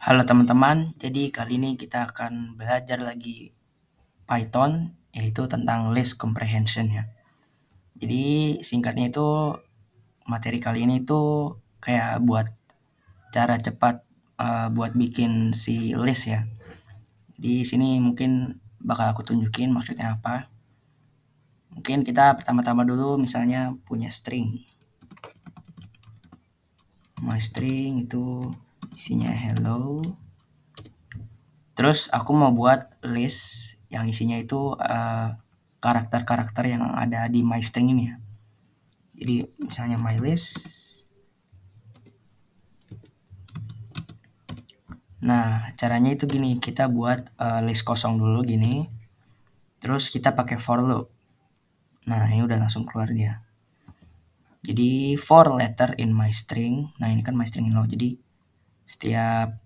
Halo teman-teman, jadi kali ini kita akan belajar lagi Python, yaitu tentang list comprehension ya. Jadi singkatnya itu materi kali ini tuh kayak buat cara cepat buat bikin si list ya. Di sini mungkin bakal aku tunjukin maksudnya apa. Mungkin kita pertama-tama dulu misalnya punya string. My string itu isinya hello. Terus aku mau buat list yang isinya itu karakter-karakter yang ada di my string ini ya. Jadi misalnya my list. Nah, caranya itu gini, kita buat list kosong dulu gini. Terus kita pakai for loop. Nah, ini udah langsung keluar dia. Jadi for letter in my string. Nah, ini kan my string hello. Jadi setiap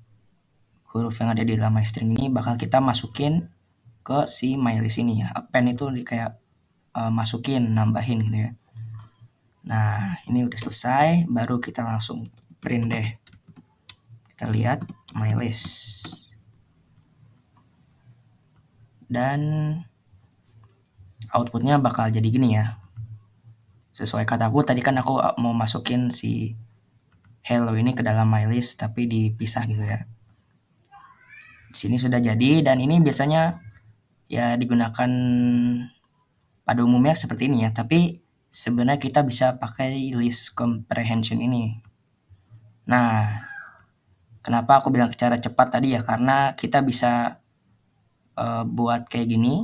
huruf yang ada di dalam my string ini bakal kita masukin ke si my list ini ya. Append itu kayak masukin, nambahin gitu ya. Nah, ini udah selesai, baru kita langsung print deh. Kita lihat my list. Dan outputnya bakal jadi gini ya. Sesuai kataku tadi kan aku mau masukin si hello ini ke dalam my list tapi dipisah gitu ya. Di sini sudah jadi dan ini biasanya ya digunakan pada umumnya seperti ini ya, tapi sebenarnya kita bisa pakai list comprehension ini. Nah, kenapa aku bilang cara cepat tadi ya, karena kita bisa buat kayak gini,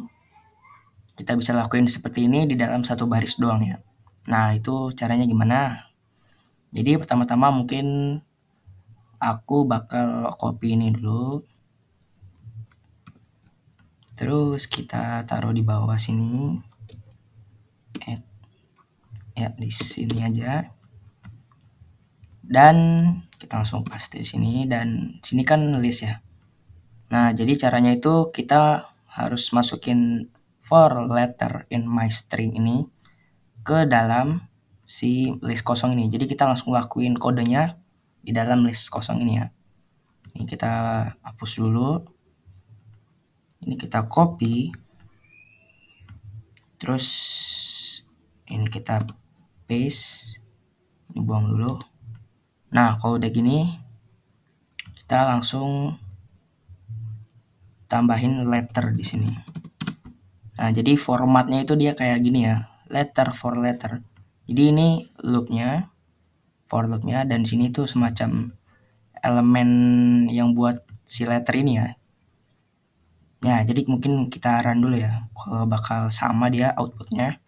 kita bisa lakuin seperti ini di dalam satu baris doang ya. Nah, itu caranya gimana? Jadi pertama-tama mungkin aku bakal copy ini dulu. Terus kita taruh di bawah sini. Ya, di sini aja. Dan kita langsung paste di sini dan sini kan list ya. Nah, jadi caranya itu kita harus masukin for letter in my string ini ke dalam si list kosong ini. Jadi kita langsung lakuin kodenya di dalam list kosong ini ya. Ini kita hapus dulu. Ini kita copy. Terus ini kita paste. Ini buang dulu. Nah, kalau udah gini kita langsung tambahin letter di sini. Nah, jadi formatnya itu dia kayak gini ya. Letter for letter. Jadi ini loopnya, for loopnya, dan sini tuh semacam elemen yang buat si letter ini ya. Ya, jadi mungkin kita run dulu ya. Kalau bakal sama dia outputnya.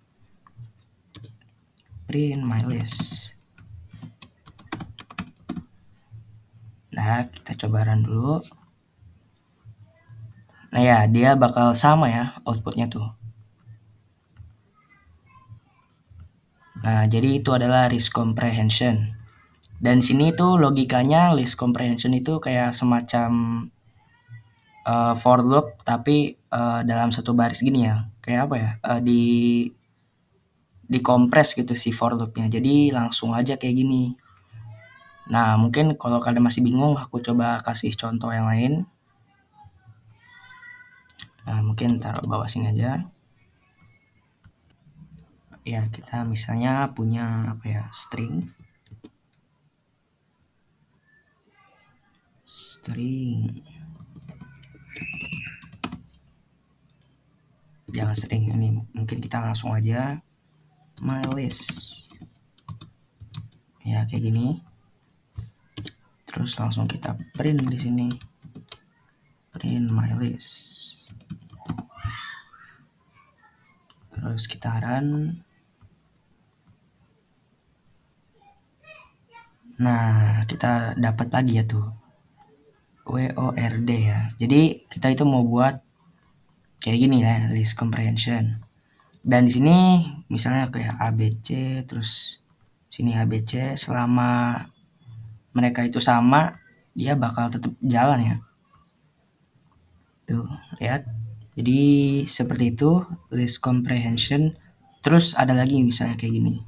Print my list. Nah, kita coba run dulu. Nah ya, dia bakal sama ya outputnya tuh. Nah, jadi itu adalah list comprehension. Dan sini tuh logikanya list comprehension itu kayak semacam for loop tapi dalam satu baris gini ya. Kayak apa ya? Dikompres gitu si for loopnya. Jadi langsung aja kayak gini. Nah, mungkin kalau kalian masih bingung, aku coba kasih contoh yang lain. Nah, mungkin taruh bawah sini aja. Ya, kita misalnya punya apa ya? String. Jangan string ini. Mungkin kita langsung aja my list. Ya, kayak gini. Terus langsung kita print di sini. Print my list. Terus kita run. Nah, kita dapat lagi ya tuh. WORD ya. Jadi kita itu mau buat kayak gini ya, list comprehension. Dan di sini misalnya kayak ABC, terus sini ABC, selama mereka itu sama, dia bakal tetap jalan ya. Tuh, lihat. Jadi seperti itu list comprehension. Terus ada lagi misalnya kayak gini.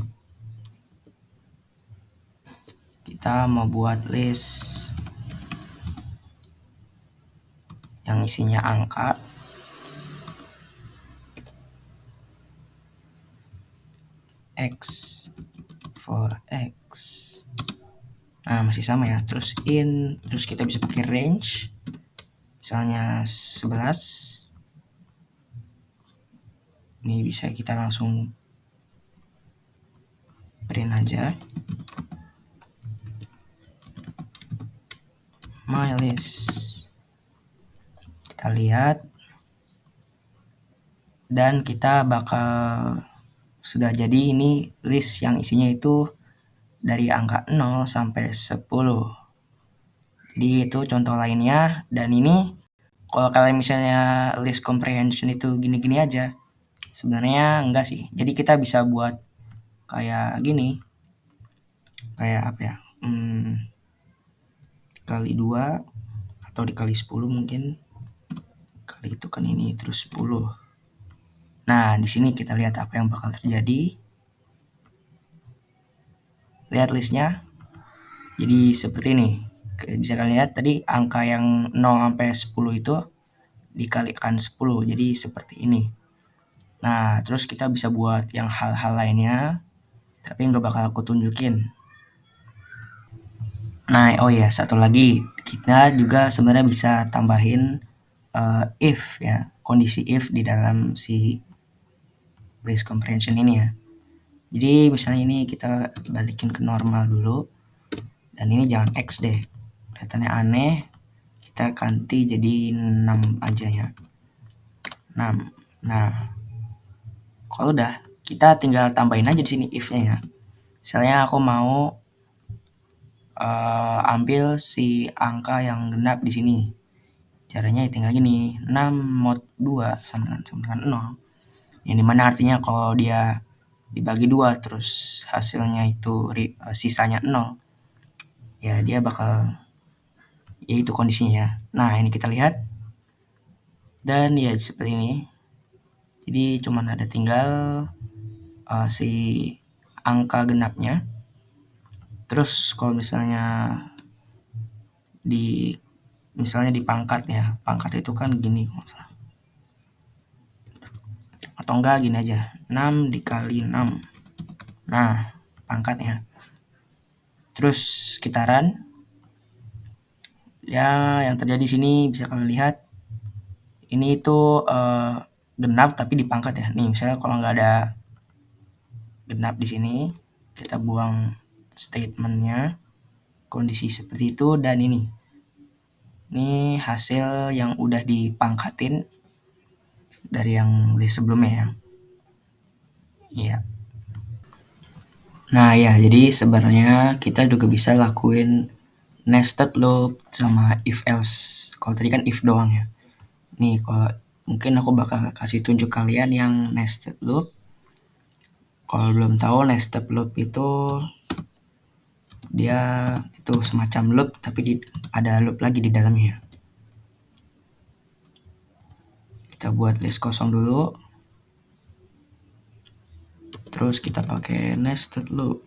Kita mau buat list yang isinya angka. X for X. Nah, masih sama ya. Terus terus kita bisa pakai range. Misalnya 11. Ini bisa kita langsung print aja. My list. Kita lihat. Dan kita bakal sudah jadi ini list yang isinya itu dari angka 0 sampai 10. Jadi itu contoh lainnya. Dan ini kalau kalian misalnya list comprehension itu gini-gini aja, sebenarnya enggak sih. Jadi kita bisa buat kayak gini, kayak apa ya, dikali 2 atau dikali 10 mungkin. Kali itu kan ini terus 10. Nah, di sini kita lihat apa yang bakal terjadi. Lihat listnya. Jadi seperti ini. Bisa kalian lihat tadi angka yang 0 sampai 10 itu dikalikan 10. Jadi seperti ini. Nah, terus kita bisa buat yang hal-hal lainnya, tapi nggak bakal aku tunjukin. Nah, oh ya, satu lagi. Kita juga sebenarnya bisa tambahin if ya, kondisi if di dalam si list comprehension ini ya. Jadi misalnya ini kita balikin ke normal dulu, dan ini jangan X deh, kelihatannya aneh. Kita ganti jadi 6 aja ya, 6. Nah, kalau udah, kita tinggal tambahin aja di sini if-nya ya. Misalnya aku mau ambil si angka yang genap di sini. Caranya tinggal gini, 6 mod 2 sama dengan 0. Yang dimana artinya kalau dia dibagi 2 terus hasilnya itu sisanya 0, ya dia bakal, ya itu kondisinya ya. Nah, ini kita lihat, dan ya seperti ini. Jadi cuman ada tinggal si angka genapnya. Terus kalau misalnya misalnya di pangkat ya, pangkat itu kan gini atau enggak gini aja, 6 dikali 6. Nah, pangkatnya. Terus kita run. Ya, yang terjadi di sini bisa kalian lihat. Ini itu genap tapi dipangkat ya. Nih, misalnya kalau nggak ada genap di sini, kita buang statementnya, kondisi seperti itu, dan ini hasil yang udah dipangkatin dari yang list sebelumnya ya. Iya. Nah ya, jadi sebenarnya kita juga bisa lakuin nested loop sama if else. Kalau tadi kan if doang ya. Nih, kalau mungkin aku bakal kasih tunjuk kalian yang nested loop. Kalau belum tahu, nested loop itu dia itu semacam loop tapi ada loop lagi di dalamnya. Kita buat list kosong dulu. Terus kita pakai nested loop.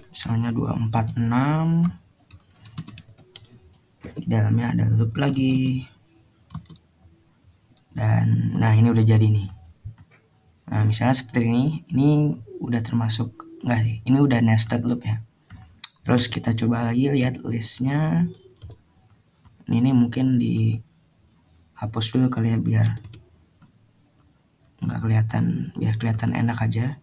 Misalnya 246. Di dalamnya ada loop lagi. Dan nah, ini udah jadi nih. Nah, misalnya seperti ini udah termasuk, enggak sih, ini udah nested loop ya. Terus kita coba lagi lihat listnya. Ini mungkin dihapus dulu kali ya, biar nggak kelihatan, biar kelihatan enak aja.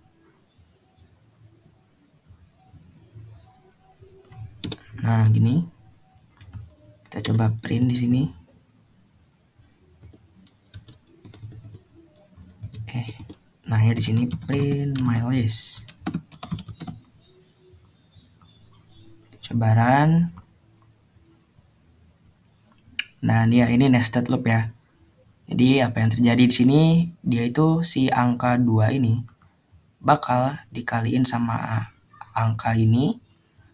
Nah, gini. Kita coba print di sini. Nah ya, di sini print my list. Coba run. Nah, dia ini nested loop ya. Jadi apa yang terjadi di sini, dia itu si angka 2 ini bakal dikaliin sama angka ini,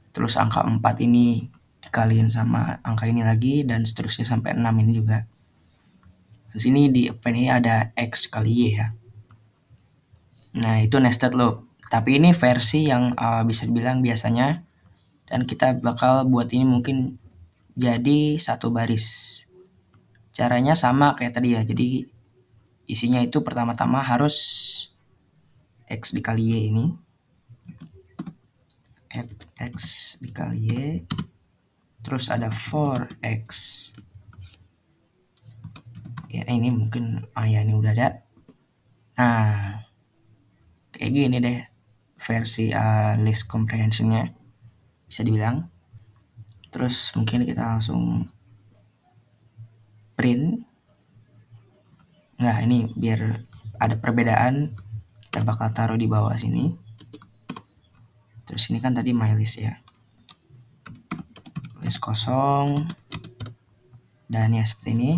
terus angka 4 ini dikaliin sama angka ini lagi, dan seterusnya sampai 6 ini juga. Di sini di append ini ada X kali Y ya. Nah, itu nested loop. Tapi ini versi yang bisa dibilang biasanya dan kita bakal buat ini mungkin jadi satu baris. Caranya sama kayak tadi ya, jadi isinya itu pertama-tama harus X dikali Y ini, add X dikali Y, terus ada for X, ya ini mungkin, ya ini udah ada. Nah, kayak gini deh versi list comprehensionnya, bisa dibilang. Terus mungkin kita langsung print. Nah, ini biar ada perbedaan, kita bakal taruh di bawah sini. Terus ini kan tadi my list ya, list kosong, dan ya seperti ini.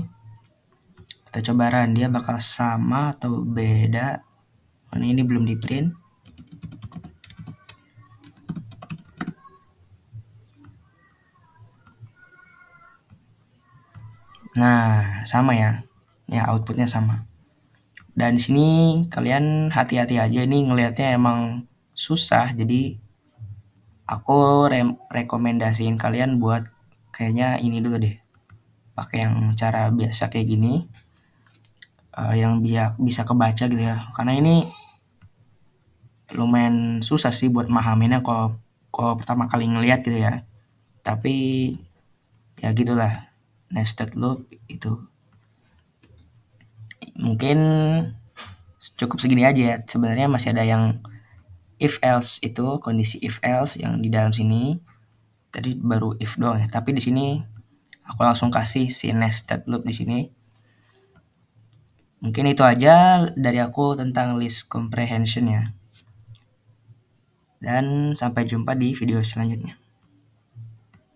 Kita coba run, dia bakal sama atau beda. Ini belum di print. Nah, sama ya. Ya, outputnya sama. Dan di sini kalian hati-hati aja, ini ngelihatnya emang susah, jadi aku rekomendasiin kalian buat kayaknya ini dulu deh. Pakai yang cara biasa kayak gini. Yang bisa kebaca gitu ya. Karena ini lumayan susah sih buat mahaminnya kalau pertama kali ngelihat gitu ya. Tapi ya gitulah, nested loop itu. Mungkin cukup segini aja ya. Sebenarnya masih ada yang if else, itu kondisi if else yang di dalam sini. Tadi baru if doang ya, tapi di sini aku langsung kasih si nested loop di sini. Mungkin itu aja dari aku tentang list comprehension ya. Dan sampai jumpa di video selanjutnya.